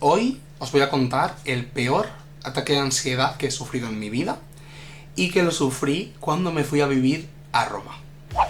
Hoy os voy a contar el peor ataque de ansiedad que he sufrido en mi vida y que lo sufrí cuando me fui a vivir a Roma.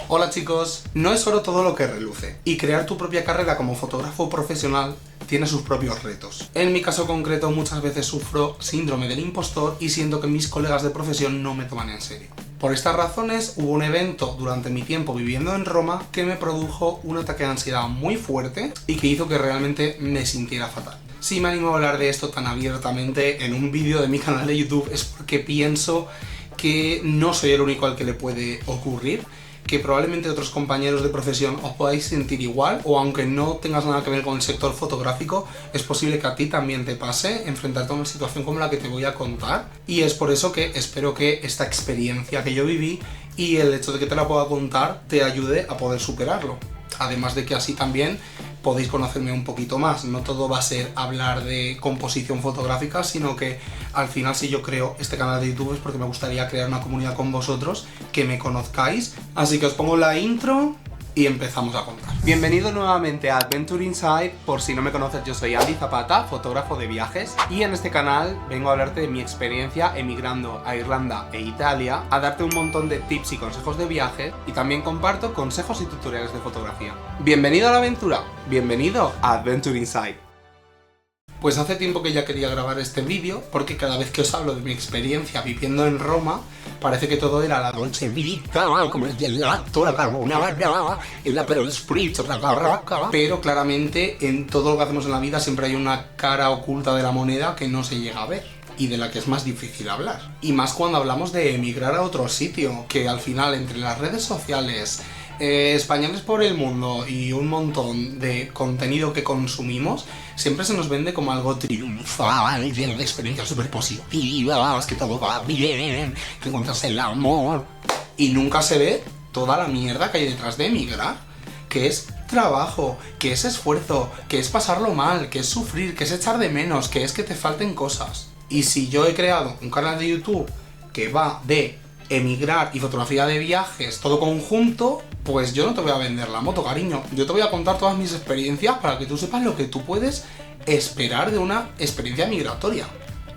Hola chicos, no es oro todo lo que reluce y crear tu propia carrera como fotógrafo profesional tiene sus propios retos. En mi caso concreto muchas veces sufro síndrome del impostor y siento que mis colegas de profesión no me toman en serio. Por estas razones hubo un evento durante mi tiempo viviendo en Roma que me produjo un ataque de ansiedad muy fuerte y que hizo que realmente me sintiera fatal. Si me animo a hablar de esto tan abiertamente en un vídeo de mi canal de YouTube es porque pienso que no soy el único al que le puede ocurrir, que probablemente otros compañeros de profesión os podáis sentir igual, o aunque no tengas nada que ver con el sector fotográfico, es posible que a ti también te pase enfrentarte a una situación como la que te voy a contar, y es por eso que espero que esta experiencia que yo viví y el hecho de que te la pueda contar te ayude a poder superarlo. Además de que así también podéis conocerme un poquito más. No todo va a ser hablar de composición fotográfica, sino que al final si yo creo este canal de YouTube es porque me gustaría crear una comunidad con vosotros, que me conozcáis. Así que os pongo la intro y empezamos a contar. Bienvenido nuevamente a Adventure Inside. Por si no me conoces, yo soy Andy Zapata, fotógrafo de viajes, y en este canal vengo a hablarte de mi experiencia emigrando a Irlanda e Italia, a darte un montón de tips y consejos de viaje, y también comparto consejos y tutoriales de fotografía. Bienvenido a la aventura, bienvenido a Adventure Inside. Pues hace tiempo que ya quería grabar este vídeo, porque cada vez que os hablo de mi experiencia viviendo en Roma, parece que todo era la dolce vita, como el gelato, la carbonara, el Aperol Spritz, la barraca. Pero claramente en todo lo que hacemos en la vida siempre hay una cara oculta de la moneda que no se llega a ver y de la que es más difícil hablar. Y más cuando hablamos de emigrar a otro sitio, que al final entre las redes sociales, españoles por el mundo y un montón de contenido que consumimos, siempre se nos vende como algo triunfal, lleno de experiencias súper positivas, que todo va bien, que encuentras el amor. Y nunca se ve toda la mierda que hay detrás de emigrar, que es trabajo, que es esfuerzo, que es pasarlo mal, que es sufrir, que es echar de menos, que es que te falten cosas. Y si yo he creado un canal de YouTube que va de emigrar y fotografía de viajes, todo conjunto, pues yo no te voy a vender la moto, cariño. Yo te voy a contar todas mis experiencias para que tú sepas lo que tú puedes esperar de una experiencia migratoria.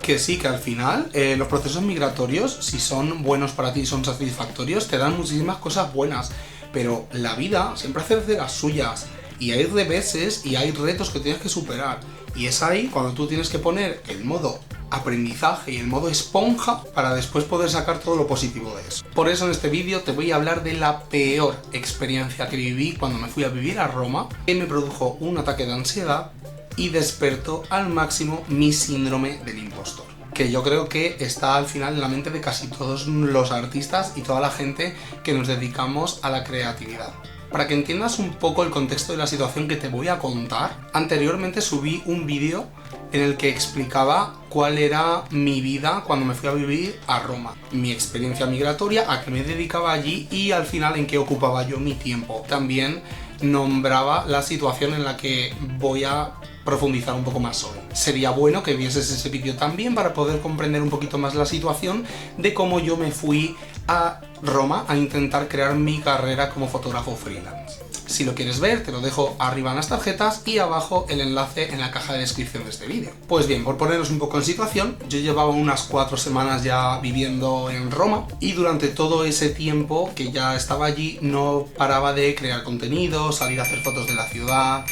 Que sí, que al final los procesos migratorios, si son buenos para ti, son satisfactorios, te dan muchísimas cosas buenas. Pero la vida siempre hace de las suyas. Y hay reveses y hay retos que tienes que superar. Y es ahí cuando tú tienes que poner el modo aprendizaje y el modo esponja para después poder sacar todo lo positivo de eso. Por eso en este vídeo te voy a hablar de la peor experiencia que viví cuando me fui a vivir a Roma, que me produjo un ataque de ansiedad y despertó al máximo mi síndrome del impostor, que yo creo que está al final en la mente de casi todos los artistas y toda la gente que nos dedicamos a la creatividad. Para que entiendas un poco el contexto de la situación que te voy a contar, anteriormente subí un vídeo en el que explicaba cuál era mi vida cuando me fui a vivir a Roma, mi experiencia migratoria, a qué me dedicaba allí y al final en qué ocupaba yo mi tiempo. También nombraba la situación en la que voy a profundizar un poco más hoy. Sería bueno que vieses ese vídeo también para poder comprender un poquito más la situación de cómo yo me fui a Roma a intentar crear mi carrera como fotógrafo freelance. Si lo quieres ver, te lo dejo arriba en las tarjetas y abajo el enlace en la caja de descripción de este vídeo. Pues bien, por poneros un poco en situación, yo llevaba unas 4 semanas ya viviendo en Roma y durante todo ese tiempo que ya estaba allí no paraba de crear contenido, salir a hacer fotos de la ciudad,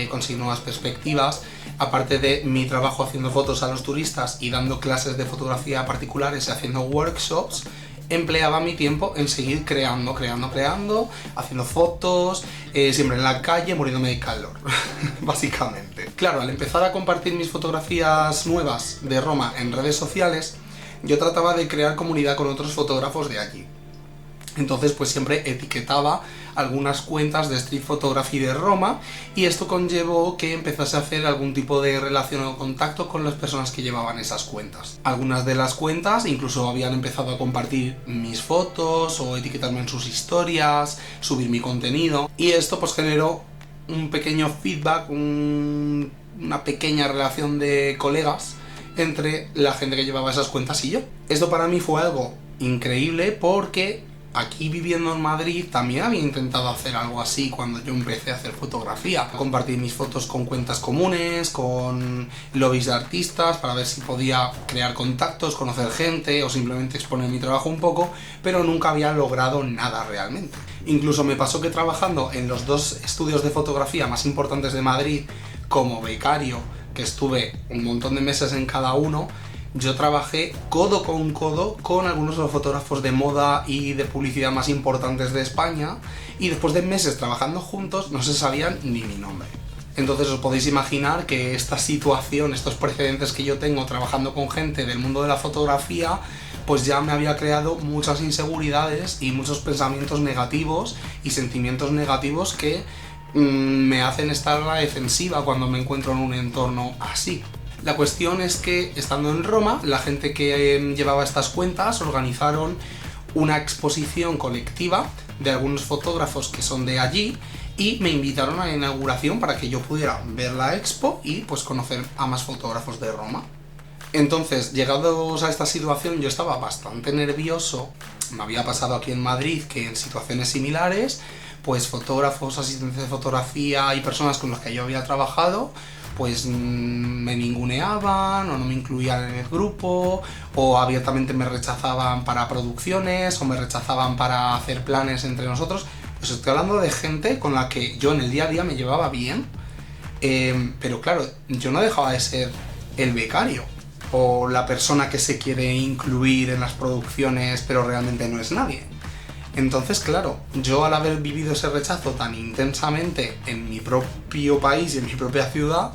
conseguir nuevas perspectivas. Aparte de mi trabajo haciendo fotos a los turistas y dando clases de fotografía particulares y haciendo workshops, empleaba mi tiempo en seguir creando, haciendo fotos, siempre en la calle, muriéndome de calor, básicamente. Claro, al empezar a compartir mis fotografías nuevas de Roma en redes sociales, yo trataba de crear comunidad con otros fotógrafos de allí. Entonces pues siempre etiquetaba algunas cuentas de street photography de Roma y esto conllevó que empezase a hacer algún tipo de relación o contacto con las personas que llevaban esas cuentas. Algunas de las cuentas incluso habían empezado a compartir mis fotos o etiquetarme en sus historias, subir mi contenido y esto pues generó un pequeño feedback, una pequeña relación de colegas entre la gente que llevaba esas cuentas y yo. Esto para mí fue algo increíble porque aquí viviendo en Madrid también había intentado hacer algo así cuando yo empecé a hacer fotografía. Compartir mis fotos con cuentas comunes, con lobbies de artistas, para ver si podía crear contactos, conocer gente o simplemente exponer mi trabajo un poco, pero nunca había logrado nada realmente. Incluso me pasó que trabajando en los 2 estudios de fotografía más importantes de Madrid, como becario, que estuve un montón de meses en cada uno, yo trabajé codo con algunos de los fotógrafos de moda y de publicidad más importantes de España, y después de meses trabajando juntos no se sabían ni mi nombre. Entonces os podéis imaginar que esta situación, estos precedentes que yo tengo trabajando con gente del mundo de la fotografía, pues ya me había creado muchas inseguridades y muchos pensamientos negativos y sentimientos negativos que me hacen estar a la defensiva cuando me encuentro en un entorno así. La cuestión es que, estando en Roma, la gente que llevaba estas cuentas organizaron una exposición colectiva de algunos fotógrafos que son de allí y me invitaron a la inauguración para que yo pudiera ver la expo y pues conocer a más fotógrafos de Roma. Entonces, llegados a esta situación, yo estaba bastante nervioso. Me había pasado aquí en Madrid que en situaciones similares, pues fotógrafos, asistentes de fotografía y personas con las que yo había trabajado, pues me ninguneaban o no me incluían en el grupo, o abiertamente me rechazaban para producciones o me rechazaban para hacer planes entre nosotros. Pues estoy hablando de gente con la que yo en el día a día me llevaba bien, pero claro, yo no dejaba de ser el becario o la persona que se quiere incluir en las producciones pero realmente no es nadie. Entonces, claro, yo al haber vivido ese rechazo tan intensamente en mi propio país y en mi propia ciudad,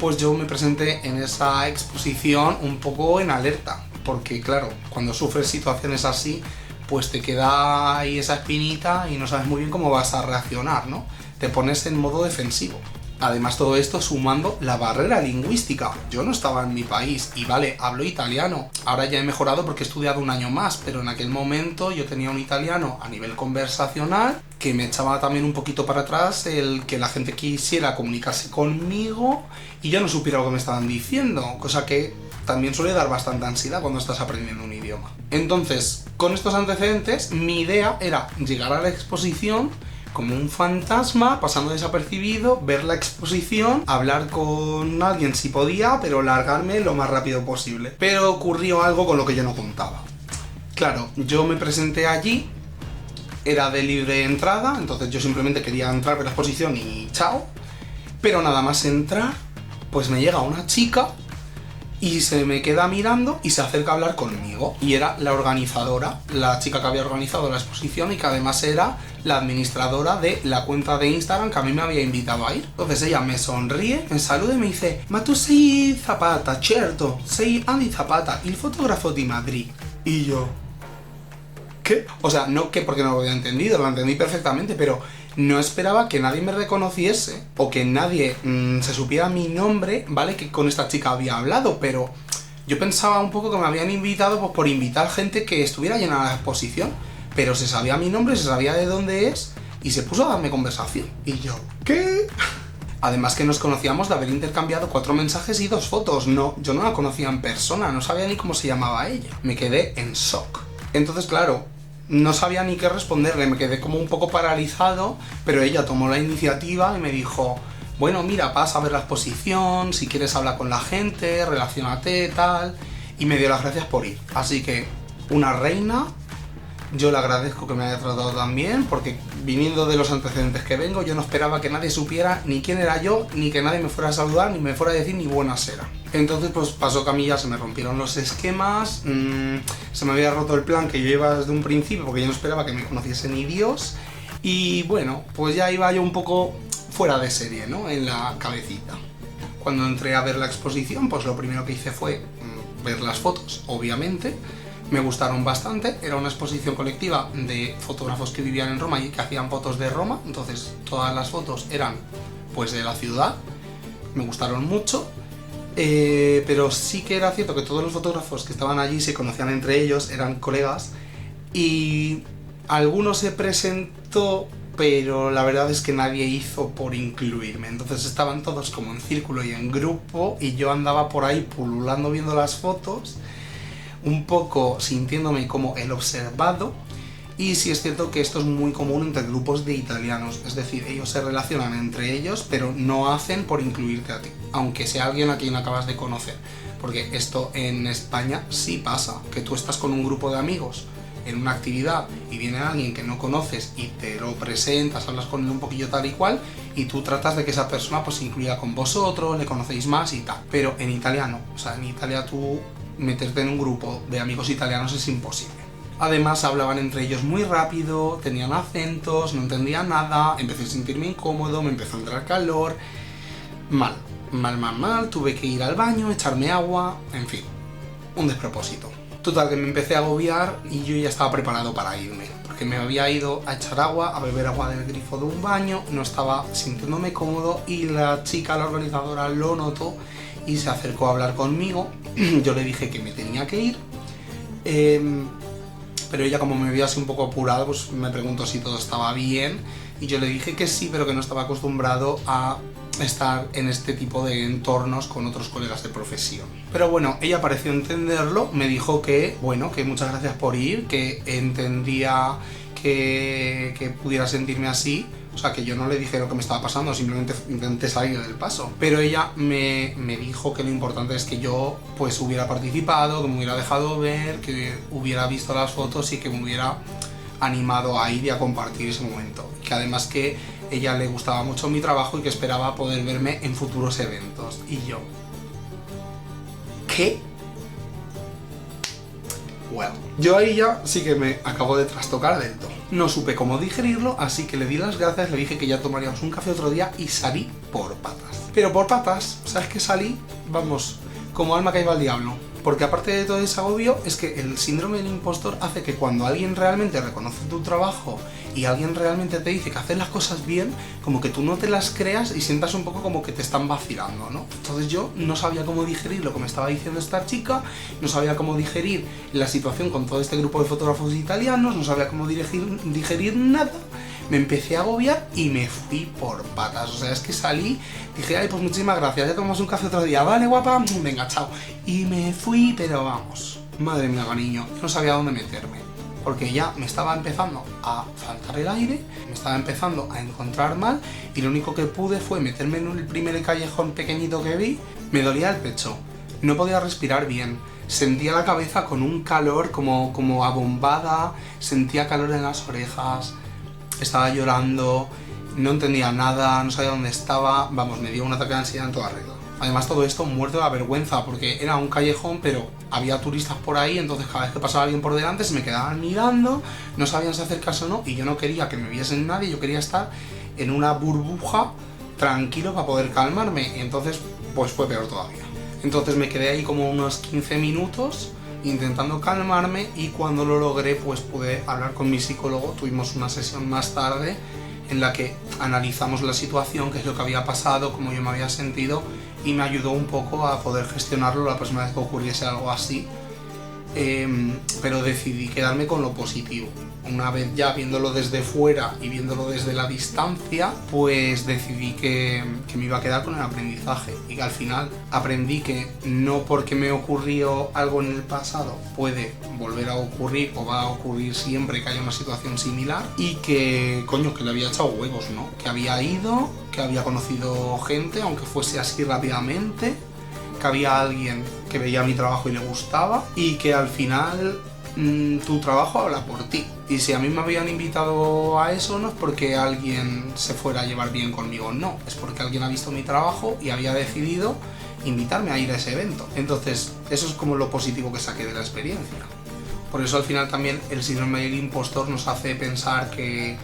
pues yo me presenté en esa exposición un poco en alerta, porque claro, cuando sufres situaciones así, pues te queda ahí esa espinita y no sabes muy bien cómo vas a reaccionar, ¿no? Te pones en modo defensivo. Además, todo esto sumando la barrera lingüística. Yo no estaba en mi país y vale, hablo italiano. Ahora ya he mejorado porque he estudiado un año más, pero en aquel momento yo tenía un italiano a nivel conversacional que me echaba también un poquito para atrás el que la gente quisiera comunicarse conmigo y yo no supiera lo que me estaban diciendo, cosa que también suele dar bastante ansiedad cuando estás aprendiendo un idioma. Entonces, con estos antecedentes, mi idea era llegar a la exposición como un fantasma, pasando desapercibido, ver la exposición, hablar con alguien si podía, pero largarme lo más rápido posible. Pero ocurrió algo con lo que yo no contaba. Claro, yo me presenté allí, era de libre entrada, entonces yo simplemente quería entrar a la exposición y chao. Pero nada más entrar, pues me llega una chica y se me queda mirando y se acerca a hablar conmigo. Y era la organizadora, la chica que había organizado la exposición y que además era la administradora de la cuenta de Instagram que a mí me había invitado a ir. Entonces ella me sonríe, me saluda y me dice: "Ma tu sei Zapata, certo, sei Andy Zapata, il fotografo di Madrid". Y yo, ¿qué? O sea, no que porque no lo había entendido, lo entendí perfectamente, pero no esperaba que nadie me reconociese o que nadie se supiera mi nombre, ¿vale? Que con esta chica había hablado, pero yo pensaba un poco que me habían invitado pues, por invitar gente que estuviera llena de la exposición, pero se sabía mi nombre, se sabía de dónde es y se puso a darme conversación. Y yo, ¿qué? Además que nos conocíamos de haber intercambiado 4 mensajes y 2 fotos. No, yo no la conocía en persona, no sabía ni cómo se llamaba ella. Me quedé en shock. Entonces, claro, no sabía ni qué responderle, me quedé como un poco paralizado, pero ella tomó la iniciativa y me dijo: bueno, mira, pasa a ver la exposición, si quieres hablar con la gente, relaciónate, tal, y me dio las gracias por ir. Así que, una reina, yo le agradezco que me haya tratado tan bien, porque viniendo de los antecedentes que vengo, yo no esperaba que nadie supiera ni quién era yo, ni que nadie me fuera a saludar, ni me fuera a decir ni buenas era. Entonces pues pasó que a mí ya se me rompieron los esquemas, se me había roto el plan que yo iba desde un principio, porque yo no esperaba que me conociese ni Dios, y bueno, pues ya iba yo un poco fuera de serie, ¿no? En la cabecita. Cuando entré a ver la exposición, pues lo primero que hice fue ver las fotos, obviamente. Me gustaron bastante, era una exposición colectiva de fotógrafos que vivían en Roma y que hacían fotos de Roma, entonces todas las fotos eran pues de la ciudad, me gustaron mucho, pero sí que era cierto que todos los fotógrafos que estaban allí se conocían entre ellos, eran colegas, y alguno se presentó, pero la verdad es que nadie hizo por incluirme, entonces estaban todos como en círculo y en grupo, y yo andaba por ahí pululando viendo las fotos, un poco sintiéndome como el observado, Y sí es cierto que esto es muy común entre grupos de italianos, es decir, ellos se relacionan entre ellos, pero no hacen por incluirte a ti, aunque sea alguien a quien acabas de conocer. Porque esto en España sí pasa, que tú estás con un grupo de amigos en una actividad y viene alguien que no conoces y te lo presentas, hablas con él un poquillo tal y cual, y tú tratas de que esa persona pues se incluya con vosotros, le conocéis más y tal. Pero en italiano, o sea, en Italia tú meterte en un grupo de amigos italianos es imposible. Además hablaban entre ellos muy rápido, tenían acentos, no entendía nada, empecé a sentirme incómodo, me empezó a entrar calor, mal, tuve que ir al baño, echarme agua, en fin, un despropósito. Total, que me empecé a agobiar y yo ya estaba preparado para irme, porque me había ido a echar agua, a beber agua del grifo de un baño, no estaba sintiéndome cómodo y la chica, la organizadora, lo notó y se acercó a hablar conmigo. Yo le dije que me tenía que ir, pero ella, como me veía así un poco apurado, pues me preguntó si todo estaba bien y yo le dije que sí, pero que no estaba acostumbrado a estar en este tipo de entornos con otros colegas de profesión. Pero bueno, ella pareció entenderlo, me dijo que, bueno, que muchas gracias por ir, que entendía que pudiera sentirme así, o sea, que yo no le dije lo que me estaba pasando, simplemente intenté salir del paso. Pero ella me dijo que lo importante es que yo pues hubiera participado, que me hubiera dejado ver, que hubiera visto las fotos y que me hubiera animado a ir y a compartir ese momento. Que además que ella le gustaba mucho mi trabajo y que esperaba poder verme en futuros eventos. Y yo... ¿qué? Well, yo ahí ya sí que me acabo de trastocar del todo. No supe cómo digerirlo, así que le di las gracias, le dije que ya tomaríamos un café otro día y salí por patas. Pero por patas, ¿sabes qué salí? Vamos, como alma que iba al diablo. Porque aparte de todo ese agobio, es que el síndrome del impostor hace que cuando alguien realmente reconoce tu trabajo y alguien realmente te dice que haces las cosas bien, como que tú no te las creas y sientas un poco como que te están vacilando, ¿no? Entonces yo no sabía cómo digerir lo que me estaba diciendo esta chica, no sabía cómo digerir la situación con todo este grupo de fotógrafos italianos, no sabía cómo digerir nada. Me empecé a agobiar y me fui por patas. O sea, es que salí, dije, ay, pues muchísimas gracias, ya tomamos un café otro día, vale, guapa, venga, chao. Y me fui, pero vamos, madre mía, cariño, yo no sabía dónde meterme. Porque ya me estaba empezando a faltar el aire, me estaba empezando a encontrar mal y lo único que pude fue meterme en el primer callejón pequeñito que vi. Me dolía el pecho, no podía respirar bien, sentía la cabeza con un calor como abombada, sentía calor en las orejas. Estaba llorando, no entendía nada, no sabía dónde estaba, vamos, me dio un ataque de ansiedad en toda regla. Además todo esto muerto de la vergüenza, porque era un callejón, pero había turistas por ahí, entonces cada vez que pasaba alguien por delante se me quedaban mirando, no sabían si hacer caso o no, y yo no quería que me viesen nadie, yo quería estar en una burbuja tranquilo para poder calmarme, y entonces pues fue peor todavía. Entonces me quedé ahí como unos 15 minutos, intentando calmarme, y cuando lo logré pues pude hablar con mi psicólogo, tuvimos una sesión más tarde en la que analizamos la situación, qué es lo que había pasado, cómo yo me había sentido, y me ayudó un poco a poder gestionarlo la próxima vez que ocurriese algo así, pero decidí quedarme con lo positivo. Una vez ya viéndolo desde fuera y viéndolo desde la distancia, pues decidí que me iba a quedar con el aprendizaje y que al final aprendí que no porque me ocurrió algo en el pasado puede volver a ocurrir o va a ocurrir siempre que haya una situación similar, y que, coño, que le había echado huevos, ¿no? Que había ido, que había conocido gente, aunque fuese así rápidamente, que había alguien que veía mi trabajo y le gustaba, y que al final tu trabajo habla por ti. Y si a mí me habían invitado a eso, no es porque alguien se fuera a llevar bien conmigo, no, es porque alguien ha visto mi trabajo y había decidido invitarme a ir a ese evento. Entonces, eso es como lo positivo que saqué de la experiencia. Por eso al final también el síndrome del impostor nos hace pensar que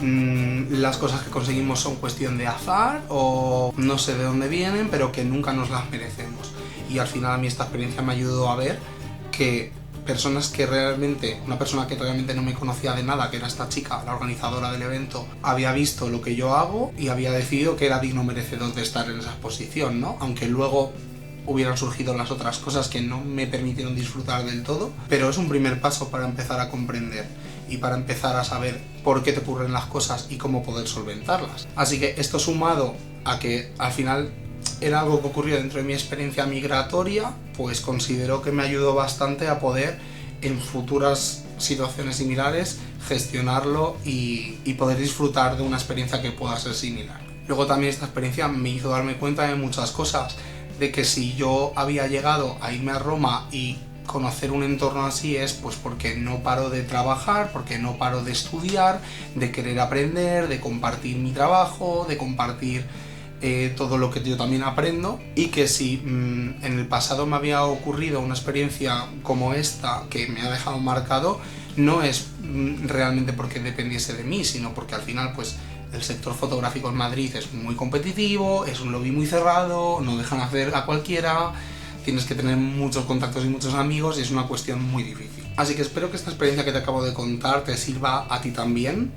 las cosas que conseguimos son cuestión de azar o no sé de dónde vienen, pero que nunca nos las merecemos. Y al final a mí esta experiencia me ayudó a ver que una persona que realmente no me conocía de nada, que era esta chica, la organizadora del evento, había visto lo que yo hago y había decidido que era digno merecedor de estar en esa exposición, ¿no? Aunque luego hubieran surgido las otras cosas que no me permitieron disfrutar del todo, pero es un primer paso para empezar a comprender y para empezar a saber por qué te ocurren las cosas y cómo poder solventarlas. Así que esto, sumado a que al final era algo que ocurrió dentro de mi experiencia migratoria, pues considero que me ayudó bastante a poder en futuras situaciones similares, gestionarlo y poder disfrutar de una experiencia que pueda ser similar. Luego también esta experiencia me hizo darme cuenta de muchas cosas, de que si yo había llegado a irme a Roma y conocer un entorno así es pues porque no paro de trabajar, porque no paro de estudiar, de querer aprender, de compartir mi trabajo, de compartir todo lo que yo también aprendo, y que si en el pasado me había ocurrido una experiencia como esta que me ha dejado marcado, no es realmente porque dependiese de mí, sino porque al final pues el sector fotográfico en Madrid es muy competitivo, es un lobby muy cerrado, no dejan hacer a cualquiera, tienes que tener muchos contactos y muchos amigos y es una cuestión muy difícil. Así que espero que esta experiencia que te acabo de contar te sirva a ti también,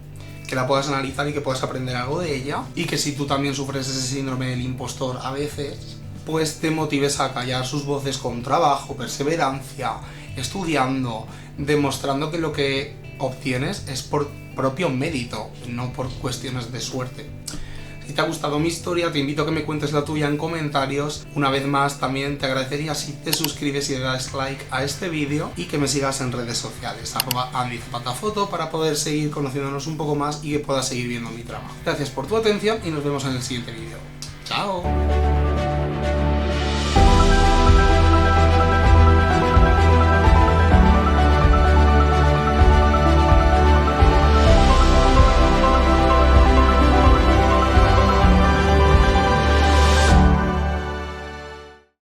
que la puedas analizar y que puedas aprender algo de ella, y que si tú también sufres ese síndrome del impostor a veces, pues te motives a callar sus voces con trabajo, perseverancia, estudiando, demostrando que lo que obtienes es por propio mérito, no por cuestiones de suerte. Si te ha gustado mi historia, te invito a que me cuentes la tuya en comentarios. Una vez más, también te agradecería si te suscribes y le das like a este vídeo, y que me sigas en redes sociales, @AndyZapataFoto, para poder seguir conociéndonos un poco más y que puedas seguir viendo mi trabajo. Gracias por tu atención y nos vemos en el siguiente vídeo. ¡Chao!